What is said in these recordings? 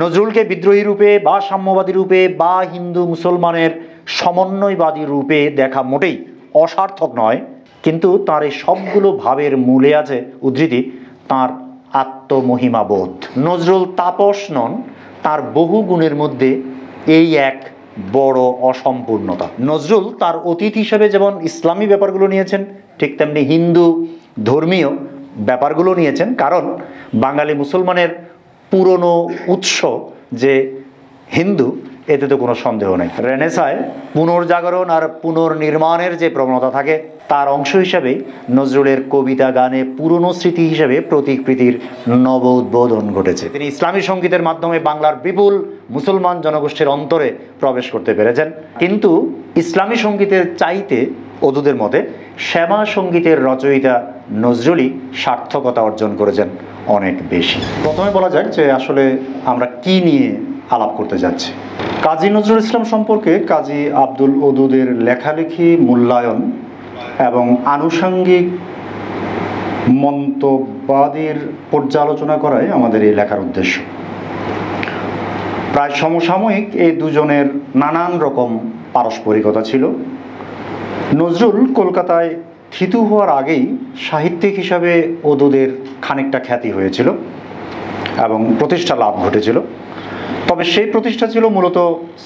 নজরুলকে বিদ্রোহী রূপে বা সাম্যবাদী রূপে বা হিন্দু মুসলমানের সমন্বয়বাদী রূপে দেখা মোটেই অসার্থক নয়, কিন্তু তার এই সবগুলো ভাবের মূলে আছে উদ্ধৃতি তার আত্মমহিমাবোধ। নজরুল তাপস নন, তার বহু গুণের মধ্যে এই এক বড় অসম্পূর্ণতা। নজরুল তার অতীত হিসেবে যেমন ইসলামী ব্যাপারগুলো নিয়েছেন, ঠিক তেমনি হিন্দু ধর্মীয় ব্যাপারগুলো নিয়েছেন, কারণ বাঙালি মুসলমানের পুরনো উৎস যে হিন্দু, এতে তো কোনো সন্দেহ নেই। রেনেসায় পুনর্জাগরণ আর পুনর্নির্মাণের যে প্রবণতা থাকে, তার অংশ হিসাবেই নজরুলের কবিতা গানে পুরনো স্মৃতি হিসেবে প্রতীকপ্রীতির নব উদ্বোধন ঘটেছে। তিনি ইসলামী সঙ্গীতের মাধ্যমে বাংলার বিপুল মুসলমান জনগোষ্ঠীর অন্তরে প্রবেশ করতে পেরেছেন, কিন্তু ইসলামী সঙ্গীতের চাইতে অদূদের মতে শ্যামা সঙ্গীতের রচয়িতা নজরুলই সার্থকতা অর্জন করেছেন অনেক বেশি। প্রথমে বলা যাক যে আসলে আমরা কি নিয়ে আলাপ করতে যাচ্ছি। কাজী নজরুল ইসলাম সম্পর্কে কাজী আব্দুল ওদুদের লেখালেখি, মূল্যায়ন এবং আনুষঙ্গিক মন্তব্যাদির পর্যালোচনা করাই আমাদের এই লেখার উদ্দেশ্য। প্রায় সমসাময়িক এই দুজনের নানান রকম পারস্পরিকতা ছিল। নজরুল কলকাতায় থিতু হওয়ার আগেই সাহিত্যিক হিসাবে ওদুদের খানিকটা খ্যাতি হয়েছিল এবং প্রতিষ্ঠা লাভ ঘটেছিল, তবে সেই প্রতিষ্ঠা ছিল মূলত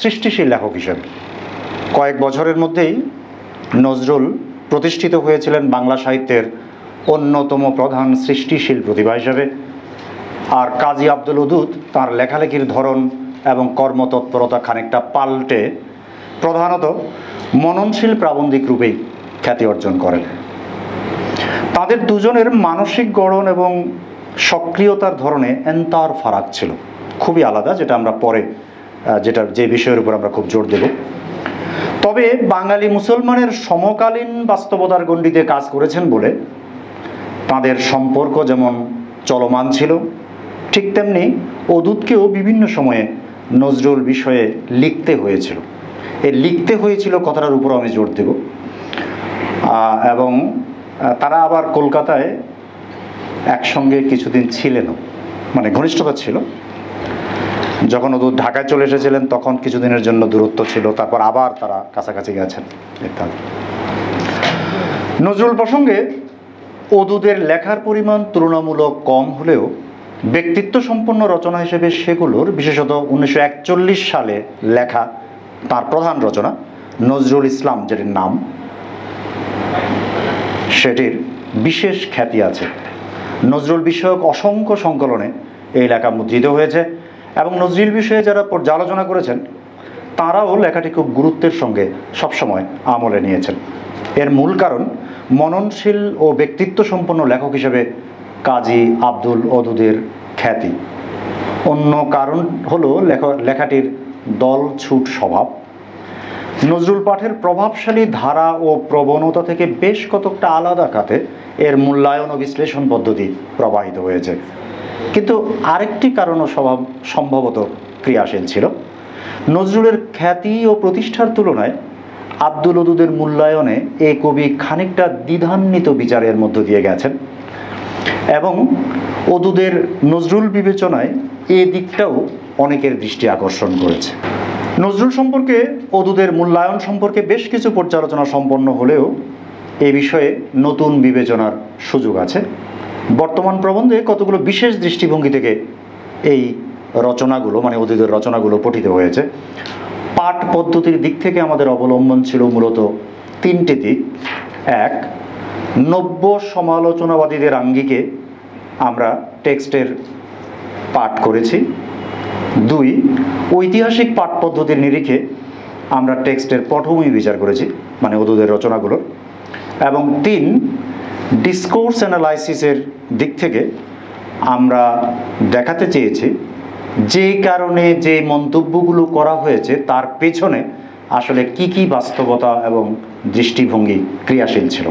সৃষ্টিশীল লেখক হিসেবে। কয়েক বছরের মধ্যেই নজরুল প্রতিষ্ঠিত হয়েছিলেন বাংলা সাহিত্যের অন্যতম প্রধান সৃষ্টিশীল প্রতিভা হিসেবে, আর কাজী আব্দুল ওদুদ তাঁর লেখালেখির ধরন এবং কর্মতৎপরতা খানিকটা পাল্টে প্রধানত মননশীল প্রাবন্ধিক রূপেই খ্যাতি অর্জন করেন। তাদের দুজনের মানসিক গড়ন এবং সক্রিয়তার ধরনে এন্তার ফারাক ছিল, খুবই আলাদা, যেটা আমরা পরে যে বিষয়ের উপর আমরা খুব জোর দেব। তবে বাঙালি মুসলমানের সমকালীন বাস্তবতার গণ্ডিতে কাজ করেছেন বলে তাদের সম্পর্ক যেমন চলমান ছিল, ঠিক তেমনি ওদুদকেও বিভিন্ন সময়ে নজরুল বিষয়ে লিখতে হয়েছিল। এই লিখতে হয়েছিল কথাটার উপর আমি জোর দেব। এবং তারা আবার কলকাতায় একসঙ্গে কিছুদিন ছিলেনও, মানে ঘনিষ্ঠতা ছিল। যখন ওদুদ ঢাকায় চলে এসেছিলেন তখন কিছুদিনের জন্য দূরত্ব ছিল, তারপর আবার তারা কাছাকাছি গেছেন ইত্যাদি। নজরুল প্রসঙ্গে ওদুদের লেখার পরিমাণ তুলনামূলক কম হলেও ব্যক্তিত্ব সম্পন্ন রচনা হিসেবে সেগুলোর, বিশেষত 1941 সালে লেখা তার প্রধান রচনা নজরুল ইসলাম, যেটির নাম, সেটির বিশেষ খ্যাতি আছে। নজরুল বিষয়ক অসংখ্য সংকলনে এই লেখা মুদ্রিত হয়েছে এবং নজরুল বিষয়ে যারা পর্যালোচনা করেছেন তারাও লেখাটি খুব গুরুত্বের সঙ্গে সবসময় আমলে নিয়েছেন। এর মূল কারণ মননশীল ও ব্যক্তিত্ব সম্পন্ন লেখক হিসেবে কাজী আব্দুল ওদুদের খ্যাতি। অন্য কারণ হলো লেখাটির দলছুট স্বভাব। নজরুল পাঠের প্রভাবশালী ধারা ও প্রবণতা থেকে বেশ কতকটা আলাদা খাতে এর মূল্যায়ন ও বিশ্লেষণ পদ্ধতি প্রবাহিত হয়েছে, কিন্তু আরেকটি কারণও সম্ভবত ক্রিয়াশীল ছিল। নজরুলের খ্যাতি ও প্রতিষ্ঠার তুলনায় আব্দুল ওদুদের মূল্যায়নে এই কবি খানিকটা দ্বিধান্বিত বিচারের মধ্য দিয়ে গেছেন এবং ওদুদের নজরুল বিবেচনায় এ দিকটাও অনেকের দৃষ্টি আকর্ষণ করেছে। নজরুল সম্পর্কে ওদুদের মূল্যায়ন সম্পর্কে বেশ কিছু পর্যালোচনা সম্পন্ন হলেও এ বিষয়ে নতুন বিবেচনার সুযোগ আছে। বর্তমান প্রবন্ধে কতগুলো বিশেষ দৃষ্টিভঙ্গি থেকে এই রচনাগুলো, মানে ওদুদের রচনাগুলো পঠিত হয়েছে। পাঠ পদ্ধতির দিক থেকে আমাদের অবলম্বন ছিল মূলত তিনটি দিক। এক, নব্য সমালোচনাবাদীদের আঙ্গিকে আমরা টেক্সটের পাঠ করেছি। দুই, ঐতিহাসিক পাঠ পদ্ধতির নিরিখে আমরা টেক্সটের পটভূমি বিচার করেছি, মানে ওদুদের রচনাগুলো। এবং তিন, ডিসকোর্স অ্যানালাইসিসের দিক থেকে আমরা দেখাতে চেয়েছি যে কারণে যে মন্তব্যগুলো করা হয়েছে তার পেছনে আসলে কি কি বাস্তবতা এবং দৃষ্টিভঙ্গি ক্রিয়াশীল ছিল।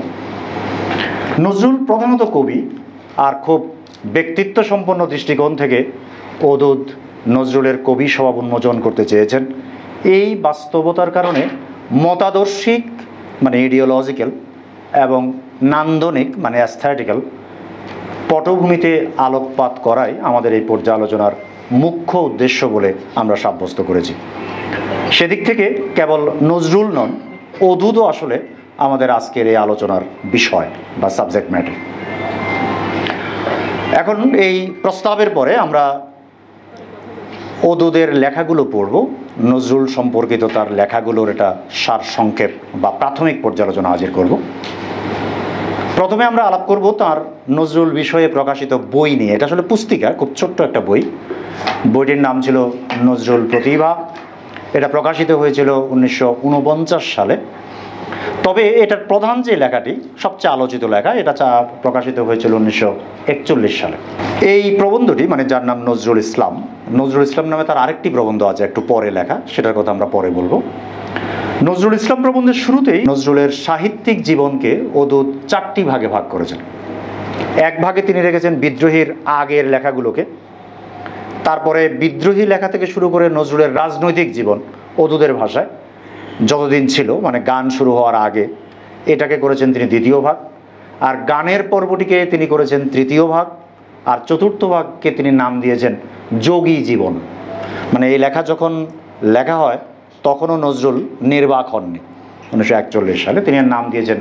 নজরুল প্রধানত কবি, আর খুব ব্যক্তিত্ব সম্পন্ন দৃষ্টিকোণ থেকে ওদুদ নজরুলের কবি স্বভাব উন্মোচন করতে চেয়েছেন। এই বাস্তবতার কারণে মতাদর্শিক, মানে ইডিওলজিক্যাল, এবং নান্দনিক, মানে অ্যাস্থেটিক্যাল পটভূমিতে আলোকপাত করাই আমাদের এই পর্যালোচনার মুখ্য উদ্দেশ্য বলে আমরা সাব্যস্ত করেছি। সেদিক থেকে কেবল নজরুল নন, অদূতও আসলে আমাদের আজকের এই আলোচনার বিষয় বা সাবজেক্ট ম্যাটার। এখন এই প্রস্তাবের পরে আমরা অদূতের লেখাগুলো পড়ব, নজরুল সম্পর্কিত তার লেখাগুলোর এটা সারসংক্ষেপ বা প্রাথমিক পর্যালোচনা হাজির করব। প্রথমে আমরা আলাপ করব তার নজরুল বিষয়ে প্রকাশিত বই নিয়ে। এটা আসলে পুস্তিকা, খুব ছোট্ট একটা বই। বইটির নাম ছিল নজরুল প্রতিভা। এটা প্রকাশিত হয়েছিল 1949 সালে। তবে এটার প্রধান যে লেখাটি, সবচেয়ে আলোচিত লেখা, এটা প্রকাশিত হয়েছিল 1941 সালে। এই প্রবন্ধটি, মানে যার নাম নজরুল ইসলাম, নজরুল ইসলাম নামে তার আরেকটি প্রবন্ধ আছে একটু পরে লেখা, সেটার কথা আমরা পরে বলবো। নজরুল ইসলাম প্রবন্ধের শুরুতেই নজরুলের সাহিত্যিক জীবনকে অদূত 4টি ভাগে ভাগ করেছেন। এক ভাগে তিনি রেখেছেন বিদ্রোহীর আগের লেখাগুলোকে, তারপরে বিদ্রোহী লেখা থেকে শুরু করে নজরুলের রাজনৈতিক জীবন অদূতের ভাষায় যতদিন ছিল, মানে গান শুরু হওয়ার আগে, এটাকে করেছেন তিনি দ্বিতীয় ভাগ। আর গানের পর্বটিকে তিনি করেছেন তৃতীয় ভাগ। আর চতুর্থ ভাগকে তিনি নাম দিয়েছেন যোগী জীবন। মানে এই লেখা যখন লেখা হয় তখনও নজরুল নির্বাক হননি। 1941 সালে তিনি নাম দিয়েছেন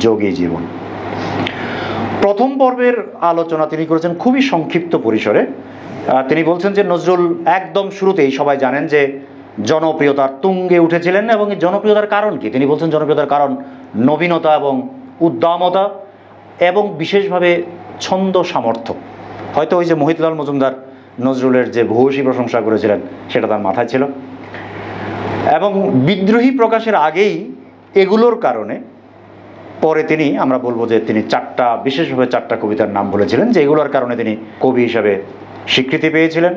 যোগী জীবন। প্রথম পর্বের আলোচনা তিনি করেছেন খুবই সংক্ষিপ্ত পরিসরে। তিনি বলছেন যে নজরুল একদম শুরুতেই, সবাই জানেন যে জনপ্রিয়তার তুঙ্গে উঠেছিলেন, এবং এই জনপ্রিয়তার কারণ কি? তিনি বলছেন জনপ্রিয়তার কারণ নবীনতা এবং উদ্দামতা, এবং বিশেষভাবে ছন্দ সামর্থ্য। হয়তো ওই যে মহিতলাল মজুমদার নজরুলের যে ভূয়সী প্রশংসা করেছিলেন সেটা তার মাথায় ছিল। এবং বিদ্রোহী প্রকাশের আগেই এগুলোর কারণে পরে তিনি, আমরা বলবো যে তিনি বিশেষভাবে চারটা কবিতার নাম বলেছিলেন, যে এগুলোর কারণে তিনি কবি হিসাবে স্বীকৃতি পেয়েছিলেন।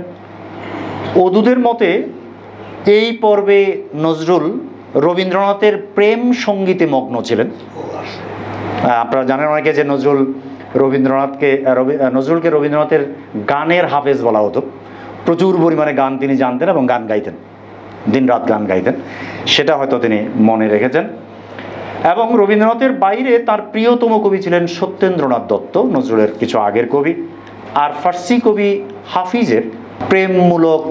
অদূতের মতে এই পর্বে নজরুল রবীন্দ্রনাথের প্রেম সঙ্গীতে মগ্ন ছিলেন। আপনারা জানেন অনেকে যে নজরুলকে রবীন্দ্রনাথের গানের হাফেজ বলা হতো। প্রচুর পরিমাণে গান তিনি জানতেন এবং গান গাইতেন, দিনরাত গান গাইতেন। সেটা হয়তো তিনি মনে রেখেছেন। এবং রবীন্দ্রনাথের বাইরে তার প্রিয়তম কবি ছিলেন সত্যেন্দ্রনাথ দত্ত, নজরুলের কিছু আগের কবি। আর ফার্সি কবি হাফিজের প্রেমমূলক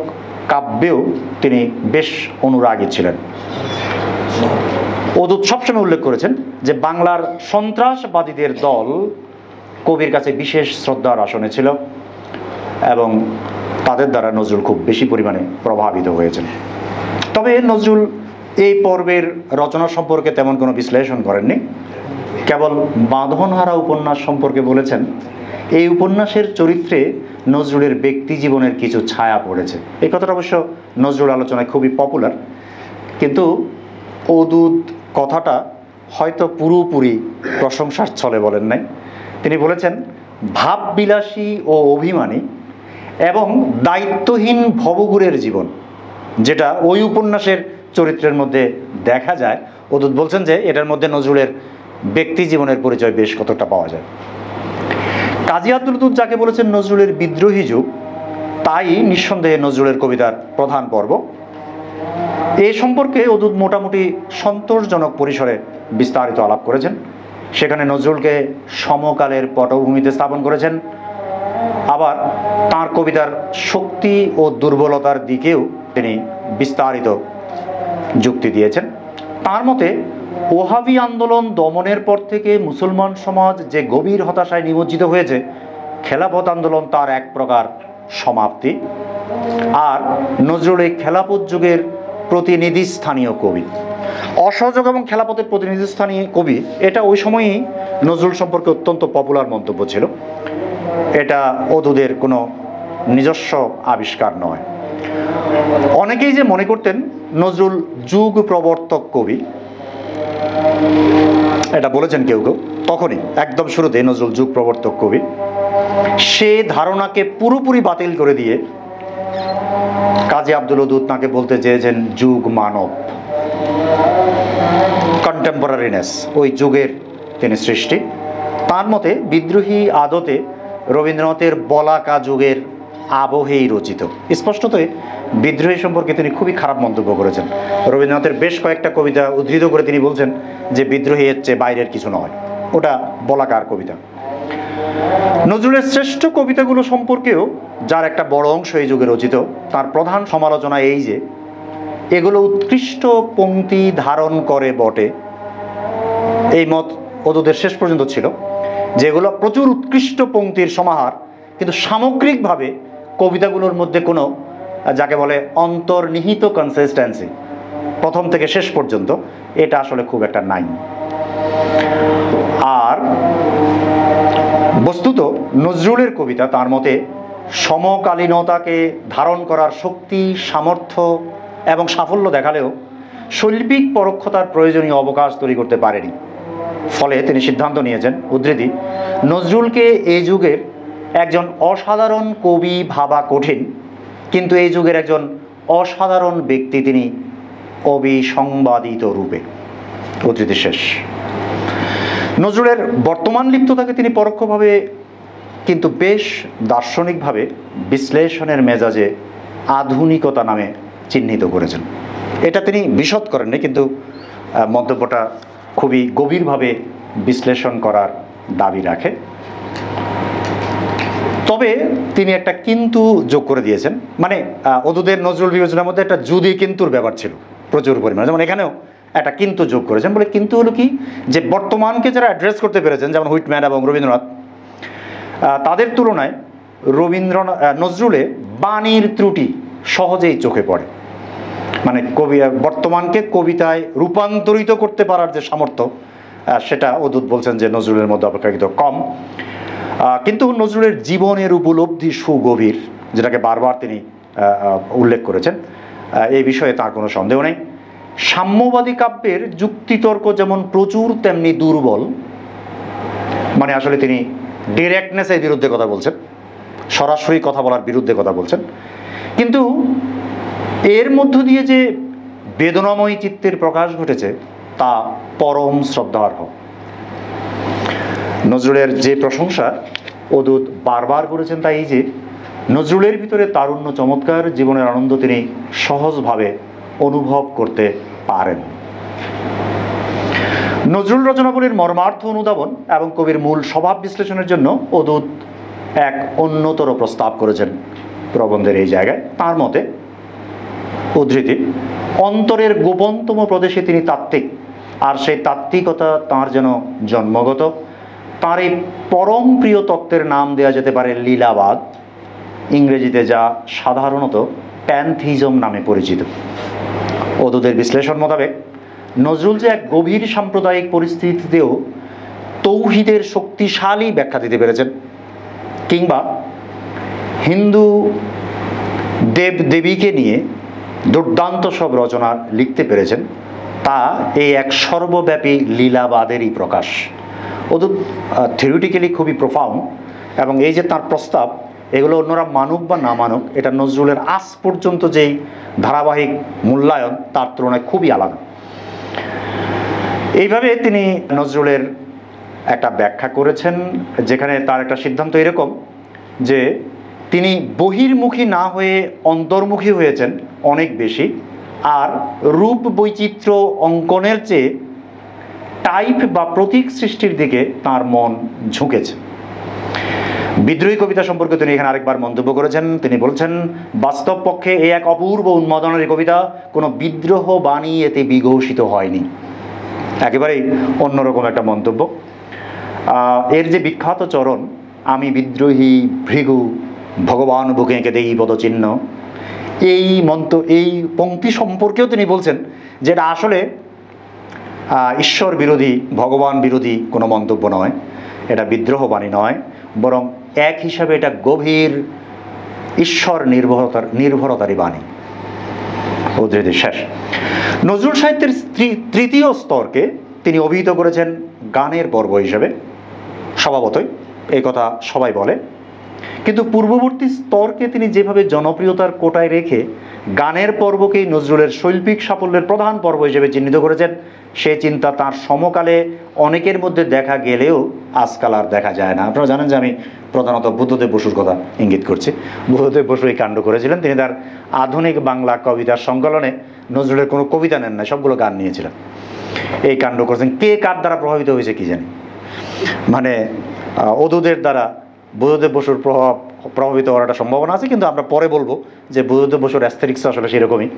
কাব্যেও তিনি বেশ অনুরাগী ছিলেন। অদূত সবসময় উল্লেখ করেছেন যে বাংলার সন্ত্রাসবাদীদের দল কবির কাছে বিশেষ শ্রদ্ধার আসনে ছিল, এবং তাদের দ্বারা নজরুল খুব বেশি পরিমাণে প্রভাবিত হয়েছেন। তবে নজরুল এই পর্বের রচনা সম্পর্কে তেমন কোনো বিশ্লেষণ করেননি, কেবল বাঁধনহারা উপন্যাস সম্পর্কে বলেছেন এই উপন্যাসের চরিত্রে নজরুলের ব্যক্তি জীবনের কিছু ছায়া পড়েছে। এই কথাটা অবশ্য নজরুল আলোচনায় খুবই পপুলার, কিন্তু অদূত কথাটা হয়তো পুরোপুরি প্রশংসার ছলে বলেন নাই। তিনি বলেছেন ভাববিলাসী ও অভিমানী এবং দায়িত্বহীন ভবঘুরের জীবন, যেটা ওই উপন্যাসের চরিত্রের মধ্যে দেখা যায়। অদূত বলছেন যে এটার মধ্যে নজরুলের ব্যক্তি জীবনের পরিচয় বেশ কতটা পাওয়া যায়। কাজী আব্দুল ওদুদ যাকে বলেছেন নজরুলের বিদ্রোহী যুগ, তাই নিঃসন্দেহে নজরুলের কবিতার প্রধান পর্ব। এই সম্পর্কে অদূত মোটামুটি সন্তোষজনক পরিসরে বিস্তারিত আলাপ করেছেন। সেখানে নজরুলকে সমকালের পটভূমিতে স্থাপন করেছেন, আবার তাঁর কবিতার শক্তি ও দুর্বলতার দিকেও তিনি বিস্তারিত যুক্তি দিয়েছেন। তার মতে ওহাবি আন্দোলন দমনের পর থেকে মুসলমান সমাজ যে গভীর হতাশায় নিমজ্জিত হয়েছে, খেলাফত আন্দোলন তার এক প্রকার সমাপ্তি। আর নজরুল এই খেলাফত যুগের প্রতিনিধি স্থানীয় কবি। অসহযোগ এবং খেলাফতের প্রতিনিধি স্থানীয় কবি, এটা ওই সময়ই নজরুল সম্পর্কে অত্যন্ত পপুলার মন্তব্য ছিল। এটা অদূতের কোনো নিজস্ব আবিষ্কার নয়। অনেকেই যে মনে করতেন নজরুল যুগ প্রবর্তক কবি, এটা বলেছেন কেউ কেউ, তখনই একদম শুরুতে নজরুল যুগ প্রবর্তক কবি, সে ধারণাকে পুরোপুরি বাতিল করে দিয়ে কাজী আব্দুল ওদুদ তাকে বলতে চেয়েছেন যুগ মানব, কন্টেম্পোরারিনেস, ওই যুগের তিনি সৃষ্টি। তার মতে বিদ্রোহী আদতে রবীন্দ্রনাথের বলাকা যুগের আবহেই রচিত। স্পষ্টতই বিদ্রোহী সম্পর্কে তিনি খুবই খারাপ মন্তব্য করেছেন। রবীন্দ্রনাথের বেশ কয়েকটা কবিতা উদ্ধৃত করে তিনি বলছেন যে বিদ্রোহী এর চেয়ে বাইরের কিছু নয়, ওটা বলাকার কবিতা। নজরুলের শ্রেষ্ঠ কবিতাগুলো সম্পর্কেও যার একটা বড় অংশ এই যুগে রচিত, তার প্রধান সমালোচনা এই যে এগুলো উৎকৃষ্ট পংক্তি ধারণ করে বটে। এই মত ওদের শেষ পর্যন্ত ছিল যে এগুলো প্রচুর উৎকৃষ্ট পংক্তির সমাহার, কিন্তু সামগ্রিকভাবে কবিতাগুলোর মধ্যে কোনো যাকে বলে অন্তর্নিহিত কনসিস্টেন্সি প্রথম থেকে শেষ পর্যন্ত এটা আসলে খুব একটা নাই। আর বস্তুত নজরুলের কবিতা তার মতে সমকালীনতাকে ধারণ করার শক্তি, সামর্থ্য এবং সাফল্য দেখালেও শৈল্পিক পরোক্ষতার প্রয়োজনীয় অবকাশ তৈরি করতে পারেনি। ফলে তিনি সিদ্ধান্ত নিয়েছেন, উদ্ধৃতি, নজরুলকে এই যুগের একজন অসাধারণ কবি ভাবা কঠিন, কিন্তু এই যুগের একজন অসাধারণ ব্যক্তি তিনি অবিসংবাদিত রূপে। উদ্ধৃতি শেষ। নজরুলের বর্তমান লিপ্ততাকে তিনি পরোক্ষভাবে কিন্তু বেশ দার্শনিকভাবে বিশ্লেষণের মেজাজে আধুনিকতা নামে চিহ্নিত করেছেন। এটা তিনি বিশদ করেননি, কিন্তু মন্তব্যটা খুবই গভীরভাবে বিশ্লেষণ করার দাবি রাখে। তবে তিনি একটা কিন্তু যোগ করে দিয়েছেন, মানে ওদের নজরুল বিবেচনার মধ্যে একটা যদি কিন্তুর ব্যাপার ছিল প্রচুর পরিমাণে, যেমন এখানেও একটা কিন্তু যোগ করেছেন। বলে কিন্তু হলো কি, যে বর্তমানকে যারা অ্যাড্রেস করতে পেরেছেন যেমন হুইটম্যান এবং রবীন্দ্রনাথ, তাদের তুলনায় নজরুলে বাণীর ত্রুটি সহজেই চোখে পড়ে। মানে বর্তমানকে কবিতায় রূপান্তরিত করতে পারার যে সামর্থ্য, সেটা অদূত বলছেন যে নজরুলের মধ্যে অপেক্ষাকৃত কম। কিন্তু নজরুলের জীবনের উপলব্ধি সুগভীর, যেটাকে বারবার তিনি উল্লেখ করেছেন, এই বিষয়ে তার কোনো সন্দেহ নেই। সাম্যবাদী কাব্যের যুক্তিতর্ক যেমন প্রচুর তেমনি দুর্বল, মানে আসলে তিনি ডিরেক্টনেসের বিরুদ্ধে কথা বলছেন, সরাসরি কথা বলার বিরুদ্ধে কথা বলছেন, কিন্তু এর মধ্য দিয়ে যে বেদনাময়ী চিত্তের প্রকাশ ঘটেছে তা পরম শ্রদ্ধার্হ। নজরুলের যে প্রশংসা অদূত বারবার করেছেন তা এই যে নজরুলের ভিতরে তারুণ্য চমৎকার, জীবনের আনন্দ তিনি সহজভাবে অনুভব করতে পারেন। নজরুল রচনাবলীর মর্মার্থ অনুধাবন এবং কবির মূল স্বভাব বিশ্লেষণের জন্য অদূত এক অন্যতর প্রস্তাব করেছেন প্রবন্ধের এই জায়গায়। তার মতে, উদ্ধৃতি, অন্তরের গোপনতম প্রদেশে তিনি তাত্ত্বিক, আর সেই তাত্ত্বিকতা তাঁর যেন জন্মগত। তাঁর এই পরম প্রিয় তত্ত্বের নাম দেওয়া যেতে পারে লীলাবাদ, ইংরেজিতে যা সাধারণত প্যান্থিজম নামে পরিচিত। অদূতের বিশ্লেষণ মোতাবেক নজরুল যে এক গভীর সাম্প্রদায়িক পরিস্থিতিতেও তৌহিদের শক্তিশালী ব্যাখ্যা দিতে পেরেছেন, কিংবা হিন্দু দেব দেবীকে নিয়ে দুর্দান্ত সব রচনা লিখতে পেরেছেন, তা এই এক সর্বব্যাপী লীলাবাদেরই প্রকাশ। অদূত থিওরিটিক্যালি খুবই প্রোফাউন্ড, এবং এই যে তার প্রস্তাব, এগুলো অন্যরা মানুক বা না মানুক, এটা নজরুলের আজ পর্যন্ত যেই ধারাবাহিক মূল্যায়ন তার তুলনায় খুবই আলাদা। এইভাবে তিনি নজরুলের একটা ব্যাখ্যা করেছেন, যেখানে তার একটা সিদ্ধান্ত এরকম যে তিনি বহির্মুখী না হয়ে অন্তর্মুখী হয়েছেন অনেক বেশি, আর রূপ বৈচিত্র্য অঙ্কনের চেয়ে টাইপ বা প্রতীক সৃষ্টির দিকে তার মন ঝুঁকেছে। বিদ্রোহী কবিতা সম্পর্কে তিনি এখানে আরেকবার মন্তব্য করেছেন। তিনি বলছেন, বাস্তব পক্ষে এই এক অপূর্ব উন্মাদনের কবিতা, কোনো বিদ্রোহ বাণী এতে বিঘোষিত হয়নি। একেবারেই অন্যরকম একটা মন্তব্য। এর যে বিখ্যাত চরণ, আমি বিদ্রোহী ভৃগু ভগবান বুকে এঁকে দেই পদচিহ্ন, এই পংক্তি সম্পর্কেও তিনি বলছেন যে এটা আসলে ঈশ্বর বিরোধী, ভগবান বিরোধী কোনো মন্তব্য নয়, এটা বিদ্রোহ বাণী নয়, বরং এক হিসাবে এটা গভীর ঈশ্বর নির্ভরতারই বাণী। উদ্ধৃতি শেষ। নজরুল সাহিত্যের তৃতীয় স্তরকে তিনি অভিহিত করেছেন গানের পর্ব হিসেবে। স্বভাবতই এই কথা সবাই বলে, কিন্তু পূর্ববর্তী স্তরকে তিনি যেভাবে জনপ্রিয়তার কোটায় রেখে গানের পর্বকেই নজরুলের শৈল্পিক সাফল্যের প্রধান পর্ব হিসেবে চিহ্নিত করেছেন, সে চিন্তা তার সমকালে অনেকের মধ্যে দেখা গেলেও আজকাল আর দেখা যায় না। আপনারা জানেন যে আমি প্রধানত বুদ্ধদেব বসুর কথা ইঙ্গিত করছি। বুদ্ধদেব বসু এই কাণ্ড করেছিলেন। তিনি তার আধুনিক বাংলা কবিতার সংকলনে নজরুলের কোনো কবিতা নেন না, সবগুলো গান নিয়েছিলেন। এই কাণ্ড করেছেন। কে কার দ্বারা প্রভাবিত হয়েছে কি জানি, মানে অদূদের দ্বারা বুদ্ধদেব বসুর প্রভাবিত হওয়ার একটা সম্ভাবনা আছে, কিন্তু আমরা পরে বলবো যে বুদ্ধদেব বসুর অ্যাস্থেটিক্স আসলে সেরকমই,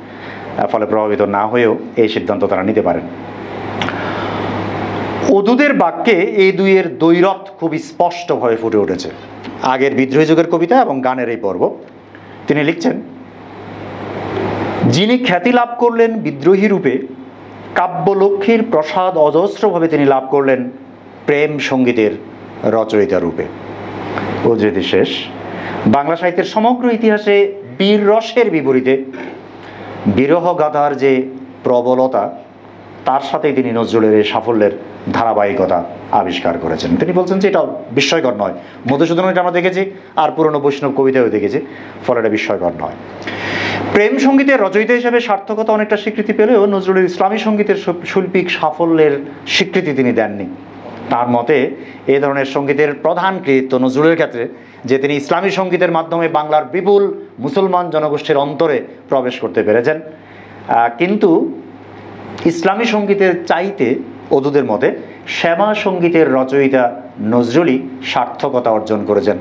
ফলে প্রভাবিত না হয়েও এই সিদ্ধান্ত তারা নিতে পারেন। অদূদের বাক্যে এই দুইয়ের দ্বৈরথ খুব স্পষ্টভাবে ফুটে উঠেছে। আগের বিদ্রোহী যুগের কবিতা এবং গানের এই পর্ব। তিনি লিখছেন, যিনি খ্যাতি লাভ করলেন বিদ্রোহী রূপে, কাব্যলক্ষ্মীর প্রসাদ অজস্রভাবে তিনি লাভ করলেন প্রেম সঙ্গীতের রচয়িতা রূপে। উদ্ধৃতি শেষ। বাংলা সাহিত্যের সমগ্র ইতিহাসে বীর রসের বিপরীতে বিরহ গাথার যে প্রবলতা, তার সাথে তিনি নজরুলের এই সাফল্যের ধারাবাহিকতা আবিষ্কার করেছেন। তিনি বলছেন যে এটা বিস্ময়কর নয়, মধুসূদন এটা আমরা দেখেছি, আর পুরনো বৈষ্ণব কবিতাও দেখেছি, ফলে এটা বিস্ময়কর নয়। প্রেম সঙ্গীতের রচয়িতা হিসেবে সার্থকতা অনেকটা স্বীকৃতি পেলেও নজরুলের ইসলামী সঙ্গীতের শৈল্পিক সাফল্যের স্বীকৃতি তিনি দেননি। তার মতে এই ধরনের সঙ্গীতের প্রধান কৃতিত্ব নজরুলের ক্ষেত্রে যে তিনি ইসলামী সঙ্গীতের মাধ্যমে বাংলার বিপুল মুসলমান জনগোষ্ঠীর অন্তরে প্রবেশ করতে পেরেছেন। কিন্তু ইসলামী সঙ্গীতের চাইতে অদূদের মতে শ্যামা সঙ্গীতের রচয়িতা নজরুলই সার্থকতা অর্জন করেছেন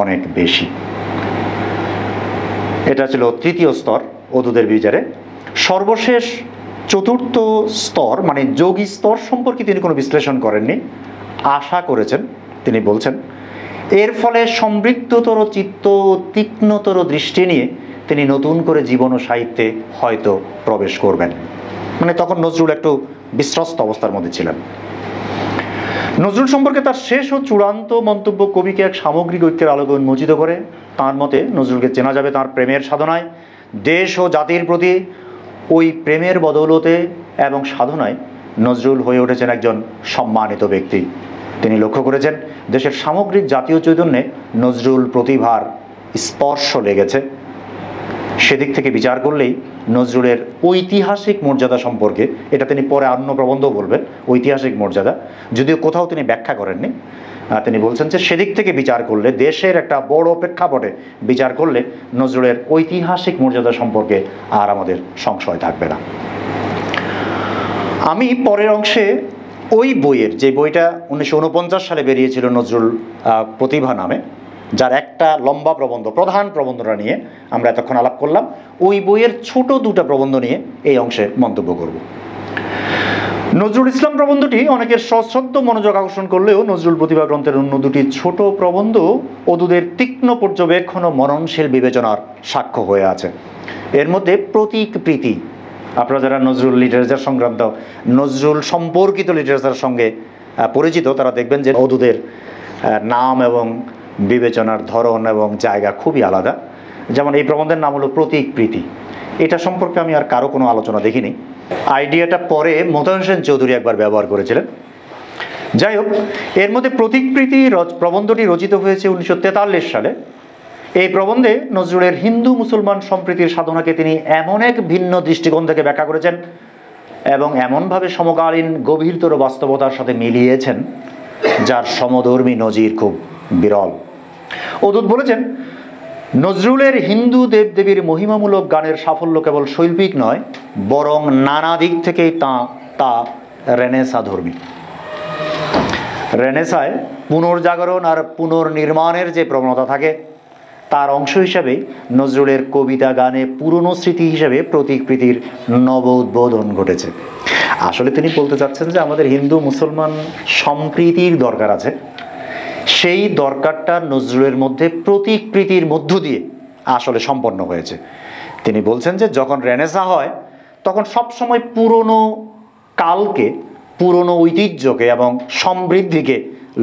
অনেক বেশি। এটা ছিল তৃতীয় স্তর অদূদের বিচারে। সর্বশেষ চতুর্থ স্তর মানে যোগী স্তর সম্পর্কে তিনি কোনো বিশ্লেষণ করেননি, আশা করেছেন। তিনি বলছেন, এর ফলে সমৃদ্ধতর চিত্ত ও তীক্ষ্ণতর দৃষ্টি নিয়ে তিনি নতুন করে জীবন ও সাহিত্যে হয়তো প্রবেশ করবেন। মানে তখন নজরুল একটু বিশ্বস্ত অবস্থার মধ্যে ছিলেন। নজরুল সম্পর্কে তার শেষ ও চূড়ান্ত মন্তব্য কবিকে এক সামগ্রিক ঐক্যের আলোকে উন্মোচিত করে। তার মতে নজরুলকে চেনা যাবে তার প্রেমের সাধনায়, দেশ ও জাতির প্রতি ওই প্রেমের বদৌলতে এবং সাধনায় নজরুল হয়ে উঠেছেন একজন সম্মানিত ব্যক্তি। তিনি লক্ষ্য করেছেন দেশের সামগ্রিক জাতীয় চৈতন্যে নজরুল প্রতিভার স্পর্শ লেগেছে। সেদিক থেকে বিচার করলেই নজরুলের ঐতিহাসিক মর্যাদা সম্পর্কে, এটা তিনি পরে অন্য প্রবন্ধও বলবেন, ঐতিহাসিক মর্যাদা যদিও কোথাও তিনি ব্যাখ্যা করেননি, তিনি বলছেন যে সেদিক থেকে বিচার করলে, দেশের একটা বড় প্রেক্ষাপটে বিচার করলে নজরুলের ঐতিহাসিক মর্যাদা সম্পর্কে আর আমাদের সংশয় থাকবে না। আমি পরের অংশে ওই বইয়ের, যে বইটা 1949 সালে বেরিয়েছিল নজরুল প্রতিভা নামে, যার একটা লম্বা প্রবন্ধ, প্রধান প্রবন্ধটা নিয়ে আমরা এতক্ষণ আলাপ করলাম, ওই বইয়ের ছোট দুটো প্রবন্ধ নিয়ে এই অংশে মন্তব্য করব। নজরুল ইসলাম প্রবন্ধটি অনেকের সশ্রদ্ধ মনোযোগ আকর্ষণ করলেও নজরুল প্রতিভা গ্রন্থের অন্য দুটি ছোট প্রবন্ধ অদূদের তীক্ষ্ণ পর্যবেক্ষণ ও মননশীল বিবেচনার সাক্ষ্য হয়ে আছে। এর মধ্যে প্রতীক প্রীতি, আপনারা যারা নজরুল লিটারেচার সংক্রান্ত, নজরুল সম্পর্কিত লিটারেচারের সঙ্গে পরিচিত, তারা দেখবেন যে অদূদের নাম এবং বিবেচনার ধরন এবং জায়গা খুবই আলাদা। যেমন এই প্রবন্ধের নাম হলো প্রতীক প্রীতি। এটা সম্পর্কে আমি আর কারো কোনো আলোচনা দেখিনি। আইডিয়াটা পরে মোতায়েন সেন চৌধুরী একবার ব্যবহার করেছিলেন। যাই হোক, এর মধ্যে প্রতীক প্রীতি প্রবন্ধটি রচিত হয়েছে 1943 সালে। এই প্রবন্ধে নজরুলের হিন্দু মুসলমান সম্প্রীতির সাধনাকে তিনি এমন এক ভিন্ন দৃষ্টিকোণ থেকে ব্যাখ্যা করেছেন এবং এমনভাবে সমকালীন গভীরতর বাস্তবতার সাথে মিলিয়েছেন যার সমধর্মী নজির খুব বিরল। অদূত বলেছেন, নজরুলের হিন্দু দেবদেবীর মহিমামূলক গানের সাফল্য কেবল শৈল্পিক নয়, বরং নানা দিক থেকেই তা রেনেসা ধর্মী। রেনেসায় পুনর্জাগরণ আর পুনর্নির্মাণের যে প্রবণতা থাকে, তার অংশ হিসাবে নজরুলের কবিতা গানে পুরনো স্মৃতি হিসেবে প্রতীক প্রীতির নব উদ্বোধন ঘটেছে। আসলে তিনি বলতে চাচ্ছেন যে আমাদের হিন্দু মুসলমান সম্প্রীতির দরকার আছে, সেই দরকারটা নজরুলের মধ্যে প্রতীক প্রীতির মধ্য দিয়ে আসলে সম্পন্ন হয়েছে। তিনি বলছেন যে যখন রেনেসা হয় তখন সবসময় পুরনো কালকে, পুরনো ঐতিহ্যকে এবং সমৃদ্ধিকে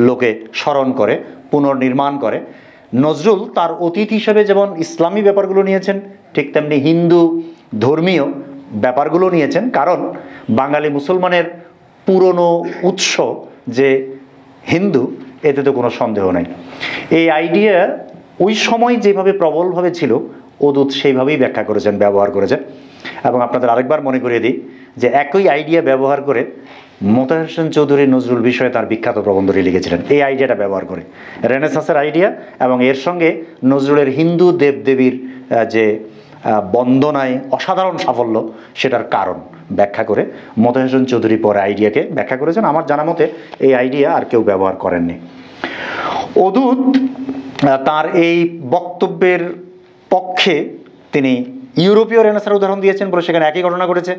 লোকে স্মরণ করে, পুনর্নির্মাণ করে। নজরুল তার অতীত হিসেবে যেমন ইসলামী ব্যাপারগুলো নিয়েছেন, ঠিক তেমনি হিন্দু ধর্মীয় ব্যাপারগুলো নিয়েছেন। কারণ বাঙালি মুসলমানের পুরনো উৎস যে হিন্দু, এতে তো কোনো সন্দেহ নেই। এই আইডিয়া ওই সময় যেভাবে প্রবলভাবে ছিল, অদূত সেইভাবেই ব্যাখ্যা করেছেন, ব্যবহার করেছেন। এবং আপনাদের আরেকবার মনে করিয়ে দিই যে একই আইডিয়া ব্যবহার করে মোতায়েন সেন চৌধুরী নজরুল বিষয়ে তার বিখ্যাত প্রবন্ধটি লিখেছিলেন, এই আইডিয়াটা ব্যবহার করে, রেনেসাঁসের আইডিয়া এবং এর সঙ্গে নজরুলের হিন্দু দেবদেবীর যে বন্দনায় অসাধারণ সাফল্য, সেটার কারণ ব্যাখ্যা করে মোতায়েন সেন চৌধুরী পরে আইডিয়াকে ব্যাখ্যা করেছেন। আমার জানা মতে এই আইডিয়া আর কেউ ব্যবহার করেননি। অদূত তার এই বক্তব্যের পক্ষে তিনি ইউরোপীয় রেনেসাঁর উদাহরণ দিয়েছেন বলে সেখানে একই ঘটনা ঘটেছে,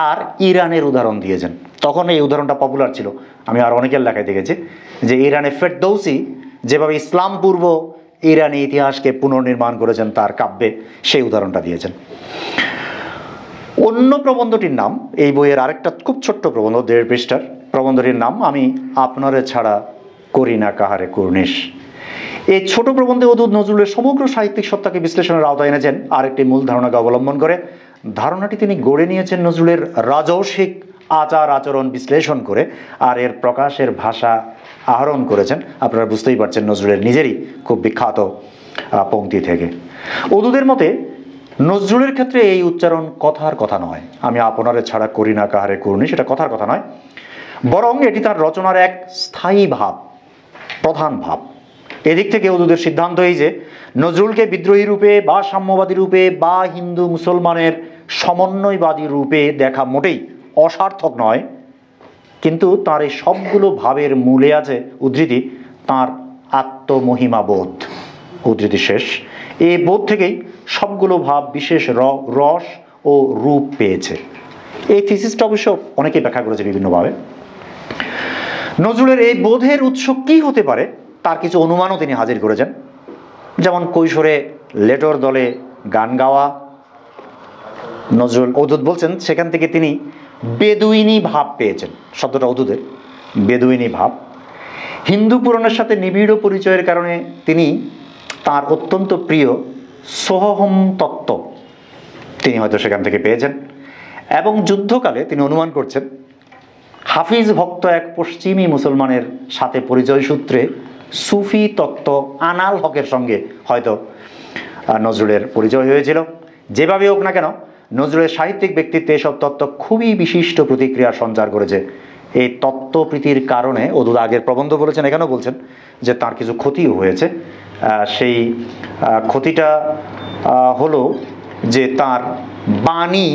আর ইরানের উদাহরণ দিয়েছেন। তখন এই উদাহরণটা পপুলার ছিল, আমি আর অনেকের লেখায় দেখেছি যে ইরানে ফেরদৌসি যেভাবে ইসলাম পূর্ব ইরানি ইতিহাসকে পুনর্নির্মাণ করেছেন তার কাব্যে, সেই উদাহরণটা দিয়েছেন। অন্য প্রবন্ধটির নাম, এই বইয়ের আরেকটা খুব ছোট্ট প্রবন্ধ, 1.5 পৃষ্ঠার প্রবন্ধটির নাম আমি আপনারে ছাড়া করি না কাহারে কুর্নিশ। এই ছোট প্রবন্ধে অদূত নজরুলের সমগ্র সাহিত্যিক সত্তাকে বিশ্লেষণের আওতায় এনেছেন আরেকটি মূল ধারণাকে অবলম্বন করে। ধারণাটি তিনি গড়ে নিয়েছেন নজরুলের রাজসিক আচার আচরণ বিশ্লেষণ করে, আর এর প্রকাশের ভাষা আহরণ করেছেন আপনারা বুঝতেই পারছেন নজরুলের নিজেরই খুব বিখ্যাত পংক্তি থেকে। অদূতের মতে নজরুলের ক্ষেত্রে এই উচ্চারণ কথার কথা নয়, আমি আপনারে ছাড়া করি না কাহারে কুর্নিশ, সেটা কথার কথা নয়, বরং এটি তার রচনার এক স্থায়ী ভাব, প্রধান ভাব। এদিক থেকে অদূতের সিদ্ধান্ত এই যে নজরুলকে বিদ্রোহী রূপে বা সাম্যবাদী রূপে বা হিন্দু মুসলমানের সমন্বয়বাদী রূপে দেখা মোটেই অসার্থক নয়, কিন্তু তার এই সবগুলো ভাবের মূলে আছে উদ্ধৃতি তার আত্মমহিমাবোধ। উদ্ধৃতি শেষ। এই বোধ থেকেই সবগুলো ভাব বিশেষ রস ও রূপ পেয়েছে। এই থিসিসটা অবশ্য অনেকেই ব্যাখ্যা করেছে বিভিন্নভাবে। নজরুলের এই বোধের উৎস কি হতে পারে তার কিছু অনুমানও তিনি হাজির করেছেন, যেমন কৈশোরে লেটর দলে গান গাওয়া। নজরুল, অদূত বলছেন সেখান থেকে তিনি বেদুইনি ভাব পেয়েছেন, শব্দটা অদূতের, বেদুইনি ভাব। হিন্দু পুরাণের সাথে নিবিড় পরিচয়ের কারণে তিনি তার অত্যন্ত প্রিয় সোহম তত্ত্ব তিনি হয়তো সেখান থেকে পেয়েছেন, এবং যুদ্ধকালে তিনি অনুমান করছেন হাফিজ ভক্ত এক পশ্চিমী মুসলমানের সাথে পরিচয় সূত্রে সুফি তত্ত্ব আনাল হকের সঙ্গে হয়তো নজরুলের পরিচয় হয়েছিল। যেভাবে হোক না কেন নজরুলের সাহিত্যিক ব্যক্তিত্বে এসব তত্ত্ব খুবই বিশিষ্ট প্রতিক্রিয়ার সঞ্চার করেছে। এই তত্ত্বপ্রীতির কারণে অদূত আগের প্রবন্ধ বলেছেন, এখানেও বলছেন যে তার কিছু ক্ষতিও হয়েছে। সেই ক্ষতিটা হলো যে তার বাণী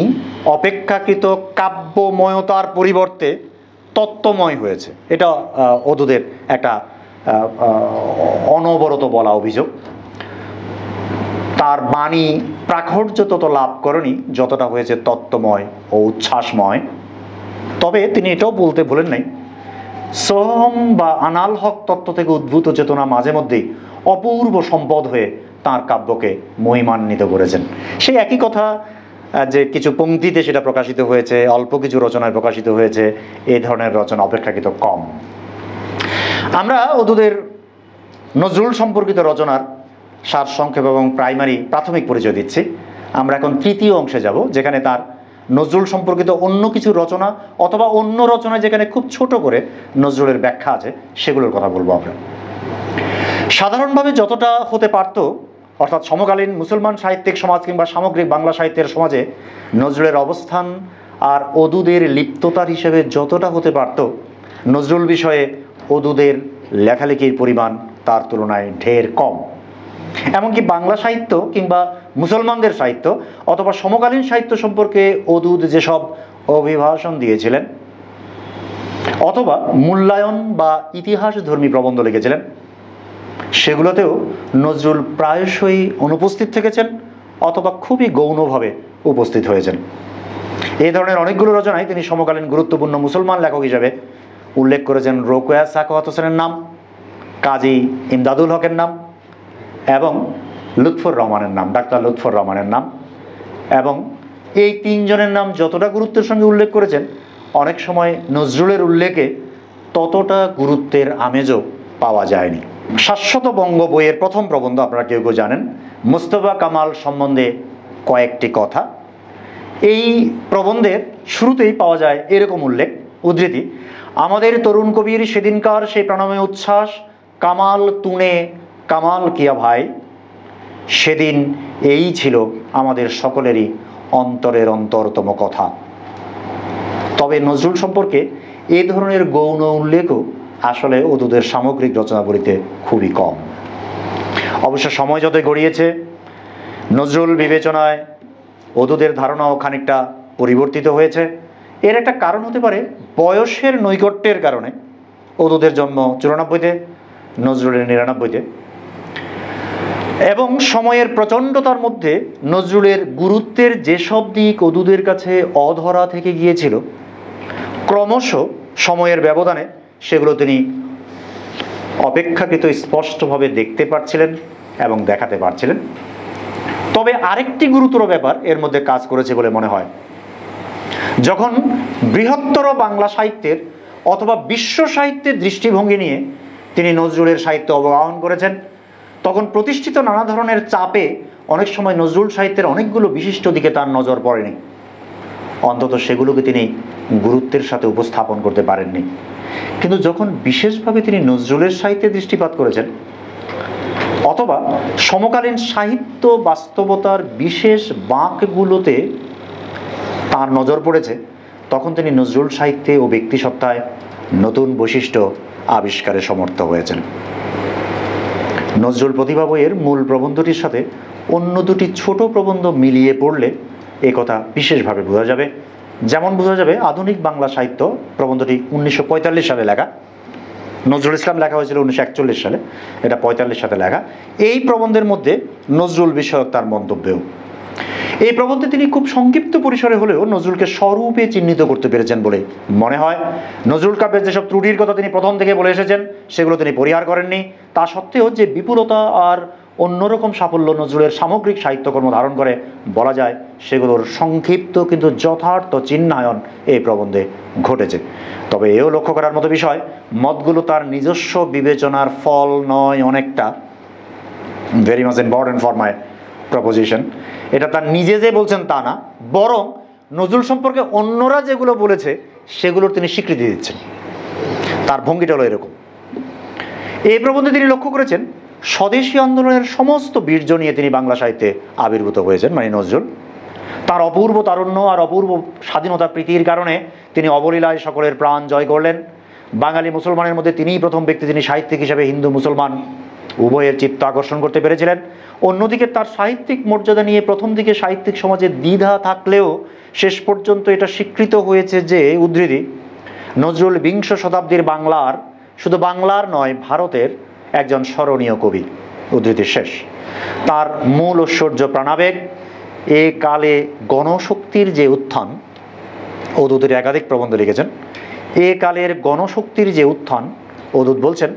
অপেক্ষাকৃত কাব্যময়তার পরিবর্তে তত্ত্বময় হয়েছে। এটা অদূতের একটা অনবরত বলা অভিযোগ। তার বাণী প্রাখর্য তত লাভ করেনি যতটা হয়েছে তত্ত্বময় ও উচ্ছ্বাসময়। তবে তিনি এটাও বলতে ভুলেন নাই, সোহম বা আনাল হক তত্ত্ব থেকে উদ্ভূত চেতনা মাঝে মধ্যেই অপূর্ব সম্পদ হয়ে তাঁর কাব্যকে মহিমান্বিত করেছেন। সেই একই কথা যে কিছু পংক্তিতে সেটা প্রকাশিত হয়েছে, অল্প কিছু রচনায় প্রকাশিত হয়েছে, এই ধরনের রচনা অপেক্ষাকৃত কম। আমরা অদূতের নজরুল সম্পর্কিত রচনার সারসংক্ষেপ এবং প্রাথমিক পরিচয় দিচ্ছি। আমরা এখন তৃতীয় অংশে যাব, যেখানে তার নজরুল সম্পর্কিত অন্য কিছু রচনা অথবা অন্য রচনায় যেখানে খুব ছোট করে নজরুলের ব্যাখ্যা আছে সেগুলোর কথা বলবো আমরা। সাধারণভাবে যতটা হতে পারত, অর্থাৎ সমকালীন মুসলমান সাহিত্যিক সমাজ কিংবা সামগ্রিক বাংলা সাহিত্যের সমাজে নজরুলের অবস্থান আর অদূতের লিপ্ততার হিসেবে যতটা হতে পারত, নজরুল বিষয়ে অদূতের লেখালেখির পরিমাণ তার তুলনায় ঢের কম। এমনকি বাংলা সাহিত্য কিংবা মুসলমানদের সাহিত্য অথবা সমকালীন সাহিত্য সম্পর্কে অদূত যেসব অভিভাষণ দিয়েছিলেন অথবা মূল্যায়ন বা ইতিহাসধর্মী প্রবন্ধ লিখেছিলেন, সেগুলোতেও নজরুল প্রায়শই অনুপস্থিত থেকেছেন অথবা খুবই গৌণভাবে উপস্থিত হয়েছেন। এই ধরনের অনেকগুলো রচনায় তিনি সমকালীন গুরুত্বপূর্ণ মুসলমান লেখক হিসেবে উল্লেখ করেছেন রোকেয়া সাখাওয়াত হোসেনের নাম, কাজী ইমদাদুল হকের নাম এবং লুৎফর রহমানের নাম, ডাক্তার লুৎফর রহমানের নাম। এবং এই তিনজনের নাম যতটা গুরুত্বের সঙ্গে উল্লেখ করেছেন, অনেক সময় নজরুলের উল্লেখে ততটা গুরুত্বের আমেজও পাওয়া যায়নি। শাশ্বত বঙ্গ বইয়ের প্রথম প্রবন্ধ আপনারা কেউ কেউ জানেন, মুস্তফা কামাল সম্বন্ধে কয়েকটি কথা। এই প্রবন্ধের শুরুতেই পাওয়া যায় এরকম উল্লেখ, উদ্ধৃতি, আমাদের তরুণ কবির সেদিনকার সেই প্রাণময় উচ্ছ্বাস, কামাল তুনে কামাল কিয়া ভাই, সেদিন এই ছিল আমাদের সকলেরই অন্তরের অন্তরতম কথা। তবে নজরুল সম্পর্কে এই ধরনের গৌণ উল্লেখও আসলে অদূতের সামগ্রিক রচনাবলিতে খুবই কম। অবশ্য সময় যতই গড়িয়েছে, নজরুল বিবেচনায় অদূতের ধারণাও খানিকটা পরিবর্তিত হয়েছে। এর একটা কারণ হতে পারে বয়সের নৈকট্যের কারণে। অদূতের জন্ম 94-তে, নজরুলের 99-তে। এবং সময়ের প্রচণ্ডতার মধ্যে নজরুলের গুরুত্বের যেসব দিক অদূদের কাছে অধরা থেকে গিয়েছিল, ক্রমশ সময়ের ব্যবধানে সেগুলো তিনি অপেক্ষাকৃত স্পষ্টভাবে দেখতে পারছিলেন এবং দেখাতে পারছিলেন। তবে আরেকটি গুরুতর ব্যাপার এর মধ্যে কাজ করেছে বলে মনে হয়। যখন বৃহত্তর বাংলা সাহিত্যের অথবা বিশ্ব সাহিত্যের দৃষ্টিভঙ্গি নিয়ে তিনি নজরুলের সাহিত্য অবগাহন করেছেন, তখন প্রতিষ্ঠিত নানা ধরনের চাপে অনেক সময় নজরুল সাহিত্যের অনেকগুলো বিশিষ্ট দিকে তার নজর পড়েনি, অন্তত সেগুলোকে তিনি গুরুত্বের সাথে উপস্থাপন করতে পারেননি। কিন্তু যখন বিশেষভাবে তিনি নজরুলের সাহিত্যে দৃষ্টিপাত করেছেন অথবা সমকালীন সাহিত্য বাস্তবতার বিশেষ বাঁকগুলোতে তার নজর পড়েছে, তখন তিনি নজরুল সাহিত্যে ও ব্যক্তিসত্তায় নতুন বৈশিষ্ট্য আবিষ্কারে সমর্থ হয়েছেন। নজরুল প্রতিভা বইয়ের মূল প্রবন্ধটির সাথে অন্য দুটি ছোট প্রবন্ধ মিলিয়ে পড়লে এ কথা বিশেষভাবে বোঝা যাবে। যেমন বোঝা যাবে আধুনিক বাংলা সাহিত্য প্রবন্ধটি 1945 সালে লেখা, নজরুল ইসলাম লেখা হয়েছিল 1941 সালে, এটা 45 সালে লেখা। এই প্রবন্ধের মধ্যে নজরুল বিষয়ক তার মন্তব্যও। এই প্রবন্ধে তিনি খুব সংক্ষিপ্ত পরিসরে হলেও নজরুলকে স্বরূপে চিহ্নিত করতে পেরেছেন বলে মনে হয়। নজরুল কাব্যের যেসব ত্রুটির কথা তিনি প্রথম থেকে বলে এসেছেন সেগুলো তিনি পরিহার করেননি। তা সত্ত্বেও যে বিপুলতা আর অন্যরকম সাফল্য নজরুলের সামগ্রিক সাহিত্যকর্ম ধারণ করে বলা যায়, সেগুলোর সংক্ষিপ্ত কিন্তু যথার্থ চিহ্নায়ন এই প্রবন্ধে ঘটেছে। তবে এও লক্ষ্য করার মতো বিষয়, মতগুলো তার নিজস্ব বিবেচনার ফল নয়, অনেকটা very much important for my proposition, এটা তার নিজে যে বলছেন তা না, বরং নজরুল সম্পর্কে অন্যরা যেগুলো বলেছে সেগুলোর তিনি স্বীকৃতি দিচ্ছেন। তার ভঙ্গিটা হলো এরকম। এই প্রবন্ধে তিনি লক্ষ্য করেছেন স্বদেশী আন্দোলনের সমস্ত বীর্য নিয়ে তিনি বাংলা সাহিত্যে আবির্ভূত হয়েছেন, মানে নজরুল। তার অপূর্ব তারুণ্য আর অপূর্ব স্বাধীনতা প্রীতির কারণে তিনি অবলীলায় সকলের প্রাণ জয় করলেন। বাঙালি মুসলমানের মধ্যে তিনিই প্রথম ব্যক্তি যিনি সাহিত্যিক হিসেবে হিন্দু মুসলমান উভয়ের চিত্ত আকর্ষণ করতে পেরেছিলেন। অন্যদিকে তার সাহিত্যিক মর্যাদা নিয়ে প্রথম দিকে সাহিত্যিক সমাজে দ্বিধা থাকলেও শেষ পর্যন্ত এটা স্বীকৃত হয়েছে যে, উদ্ধৃতি, নজরুল বিংশ শতাব্দীর বাংলার, শুধু বাংলার নয় ভারতের একজন স্মরণীয় কবি, উদ্ধৃতি শেষ। তার মূল ঐশ্বর্য প্রাণাবেগ, এ কালে গণশক্তির যে উত্থান, অদূতের একাধিক প্রবন্ধ লিখেছেন, এ কালের গণশক্তির যে উত্থান, অদূত বলছেন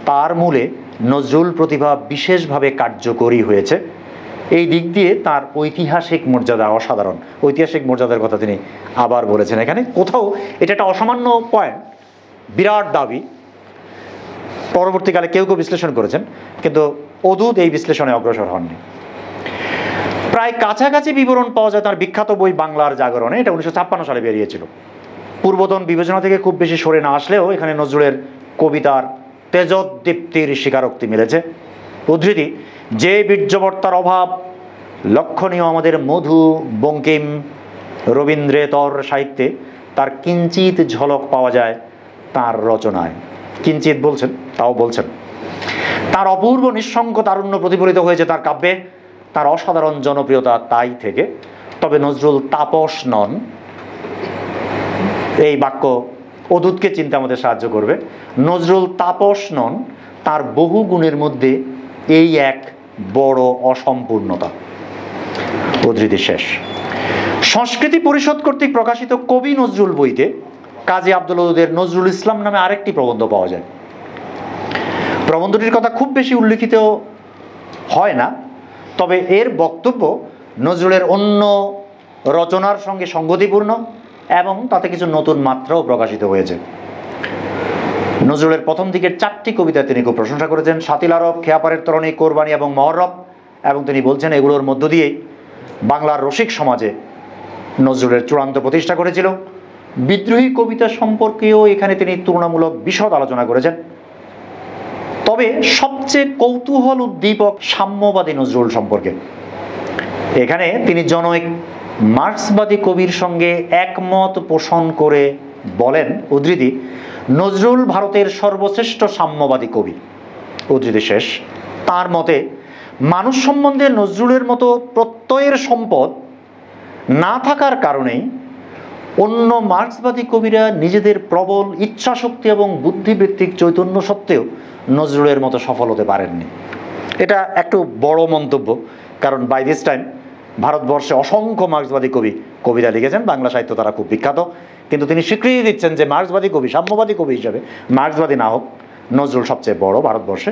তার মূলে নজরুল প্রতিভা বিশেষভাবে কার্যকরী হয়েছে। এই দিক দিয়ে তার ঐতিহাসিক মর্যাদা অসাধারণ। ঐতিহাসিক মর্যাদার কথা তিনি আবার বলেছেন এখানে। কোথাও এটা একটা অসামান্য পয়েন্ট, বিরাট দাবি, পরবর্তীকালে কেউ কেউ বিশ্লেষণ করেছেন, কিন্তু অদূত এই বিশ্লেষণে অগ্রসর হননি। প্রায় কাছাকাছি বিবরণ পাওয়া যায় তার বিখ্যাত বই বাংলার জাগরণে, এটা 1956 সালে বেরিয়েছিল। পূর্বতন বিবেচনা থেকে খুব বেশি সরে না আসলেও এখানে নজরুলের কবিতার তেজোদ্দীপ্তির স্বীকারোক্তি মিলেছে। উদ্ধৃতি, যে বীর্যবর্তার অভাব লক্ষণীয় আমাদের মধু বঙ্কিম রবীন্দ্রেতর সাহিত্যে, তার কিঞ্চিত ঝলক পাওয়া যায় তার রচনায়। কিঞ্চিত বলছেন, তাও বলছেন। তার অপূর্ব নিঃসঙ্গ তারুণ্য প্রতিফলিত হয়েছে তার কাব্যে, তার অসাধারণ জনপ্রিয়তা তাই থেকে। তবে নজরুল তাপস নন, এই বাক্য অদূতকে চিন্তা আমাদের সাহায্য করবে। নজরুল তাপস নন, তার বহু গুণের মধ্যে এই এক বড় অসম্পূর্ণতা, উদ্ধৃতি শেষ। সংস্কৃতি পরিষদ কর্তৃক প্রকাশিত কবি নজরুল বইতে কাজী আব্দুল ওদুদের নজরুল ইসলাম নামে আরেকটি প্রবন্ধ পাওয়া যায়। প্রবন্ধটির কথা খুব বেশি উল্লেখিত হয় না, তবে এর বক্তব্য নজরুলের অন্য রচনার সঙ্গে সঙ্গতিপূর্ণ এবং তাতে কিছু নতুন মাত্রাও প্রকাশিত হয়েছে। নজরুলের প্রথম দিকের 4টি কবিতা তিনি খুব প্রশংসা করেছেন, সাতিল আরব, খেয়াপাড়ের তরণী, কোরবানি এবং মহরব, এবং তিনি বলছেন এগুলোর মধ্য দিয়েই বাংলার রসিক সমাজে নজরুলের চূড়ান্ত প্রতিষ্ঠা করেছিল। বিদ্রোহী কবিতা সম্পর্কেও এখানে তিনি তুলনামূলক বিশদ আলোচনা করেছেন। তবে সবচেয়ে কৌতূহল উদ্দীপক সাম্যবাদী নজরুল সম্পর্কে। এখানে তিনি জনৈক মার্ক্সবাদী কবির সঙ্গে একমত পোষণ করে বলেন, উদ্ধৃতি, নজরুল ভারতের সর্বশ্রেষ্ঠ সাম্যবাদী কবি, উদ্ধৃতি শেষ। তার মতে মানুষ সম্বন্ধে নজরুলের মতো প্রত্যয়ের সম্পদ না থাকার কারণেই অন্য মার্ক্সবাদী কবিরা নিজেদের প্রবল ইচ্ছাশক্তি এবং বুদ্ধিবৃত্তিক চৈতন্য সত্ত্বেও নজরুলের মতো সফল হতে পারেননি। এটা একটু বড় মন্তব্য, কারণ বাই দিস টাইম ভারতবর্ষে অসংখ্য মার্ক্সবাদী কবি কবিতা লিখেছেন, বাংলা সাহিত্য তারা খুব বিখ্যাত, কিন্তু তিনি স্বীকৃতি দিচ্ছেন যে মার্ক্সবাদী কবি, সাম্যবাদী কবি হিসেবে মার্ক্সবাদী না হোক, নজরুল সবচেয়ে বড় ভারতবর্ষে।